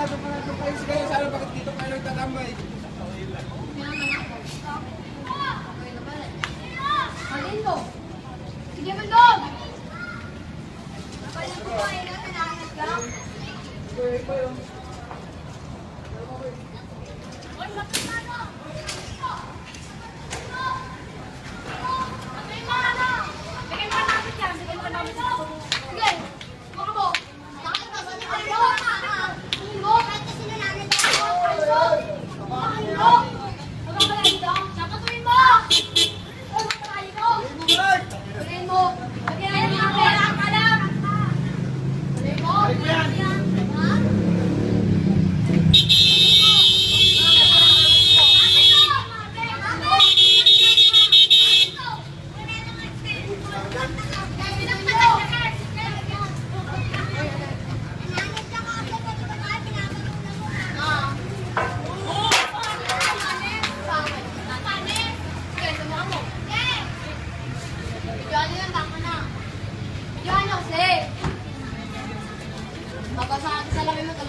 Ayos kayo, sana bakit dito kayo nagtatambay? Alin mo? Sige mo doon! Napalito ko ay natalakas ka? Mabasa sa salamin mo